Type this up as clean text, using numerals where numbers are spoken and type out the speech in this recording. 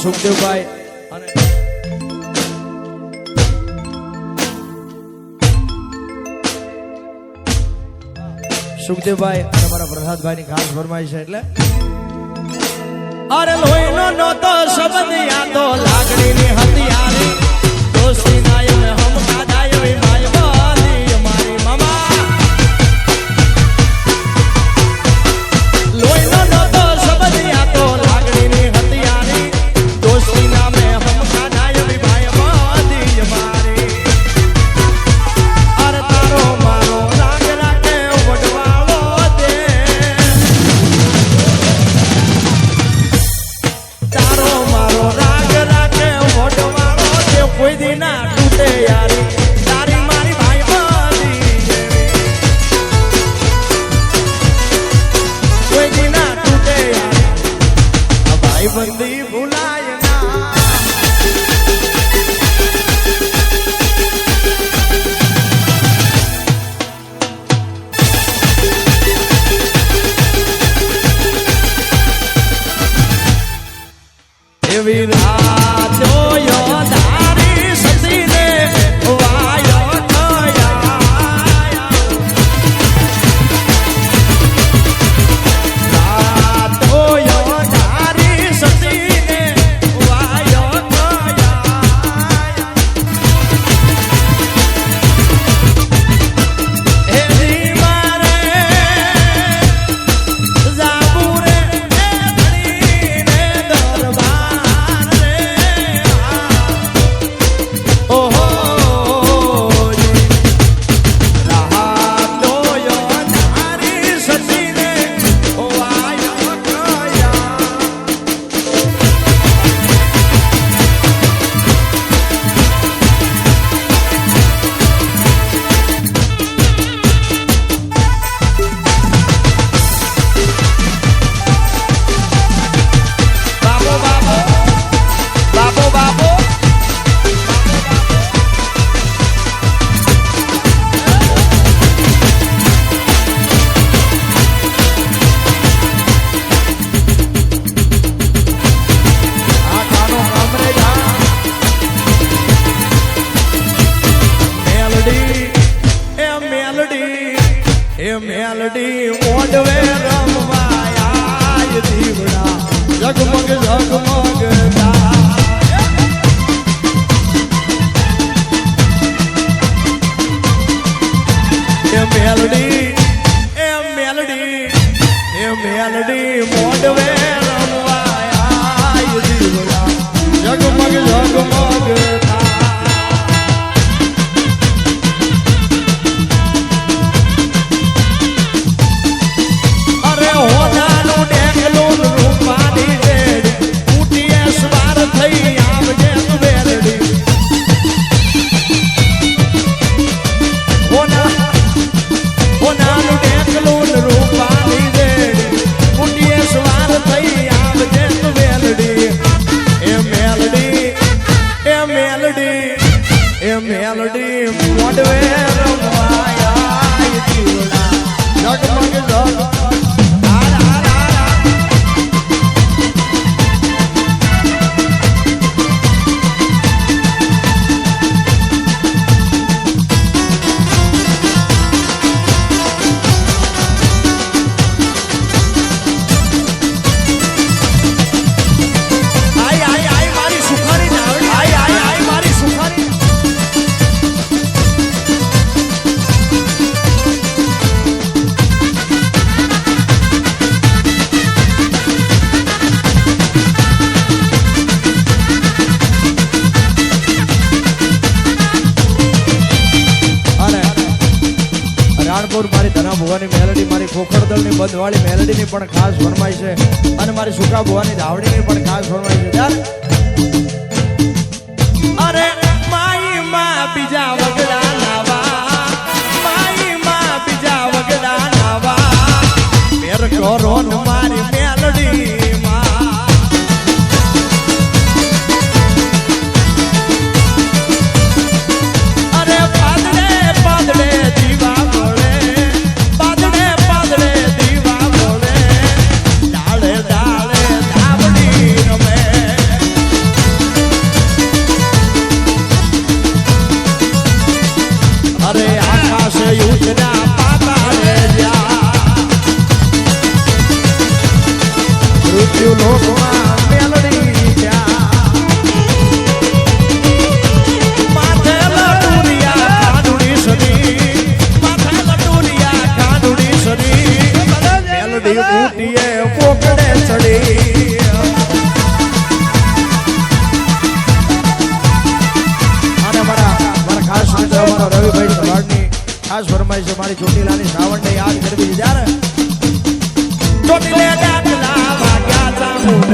સુખદેવભાઈ અને સુખદેવભાઈ અને મારા પ્રસાદભાઈ ની ખાસ ફરમાઈશ છે એટલે અરે લોહીનો નહોતો શબ્દ યાદો લાગણીની હથિયારી દોસ્તી નાય મે હમ કાદાય વે ભાઈ વાલી મારી મામા લોહીનો નહોતો શબ્દ યાદો લાગણીની હથિયારી દોસ્તી ના મે હમ કાદાય વે ભાઈ વાલી મારી અરે તારો મારો રાગ રાગે વડવાળો દે તારો મારો રાગ રાગે વડવાળો દે કોઈ દી ના તૂટે યારી તારી મારી ભાઈ બાંધી કોઈ દી ના તૂટે યારી ભાઈ બંધી ભૂલાય ના એવી રાતો યારી સતીને વાયો થયા રાતો યારી સતીને વાયો થયા એવી મારે જાબુરે ધણીને દરબાર ઓહો રાતો યારી સતીને વાયો થયા બાબો બાબો બાબો બાબો આ કાનો કામરે જા મેલડી મોડવે રમવાયા દીવડા જગમગ જગમગ તા મેલડી મોડવે રમવાયા દીવડા જગમગ જગમગ તા અરે હોનાનું ડેકલું રૂપાની રેડી ઉઠીએ સવાર થઈ આવજે તું વેરડી હોનાનું ડેકલું રૂપાની રેડી ઉઠીએ સવાર થઈ આવજે તું વેરડી એ મેલડી મોડવે રમવાયા જીવડા જગમગ જગમગ મારી સુખારી નાવડી આઈ મારી સુખારી રાણપુર મારી ધના ભુવાની મેલડી મારી ખોખરદળની બંધવાળી મેલડીની પણ ખાસ ફરમાઈ છે અને મારી સુકા ભુવાની ધાવડીની પણ ખાસ ફરમાઈ છે અરે માઈ માં બીજા વગડા નાવા માઈ માં બીજા વગડા નાવા મેર કરો મારી મેલડી અરે પાદડે પાદડે દીવા બોલે પાદડે પાદડે દીવા બોલે ડાળે ડાળે ધાવડી રમે યુદ્ધના પાતાળે જ્યાં મૃત્યુ લોકમાં મેલડી ત્યાં માથે લટુરિયા કાનુડી સદી માથે લટુરિયા કાનુડી સદી મેલડી ઊટીએ પોકડે ચડી અને મારા ખાસ મિત્ર મારા રવિભાઈ સવારની ખાસ ફરમાઈ છે મારી ચોટીલાની શ્રાવણને યાદ કરવી છે જ્યારે ચોટીલે ડાકલા વાગ્યા ચામુંડ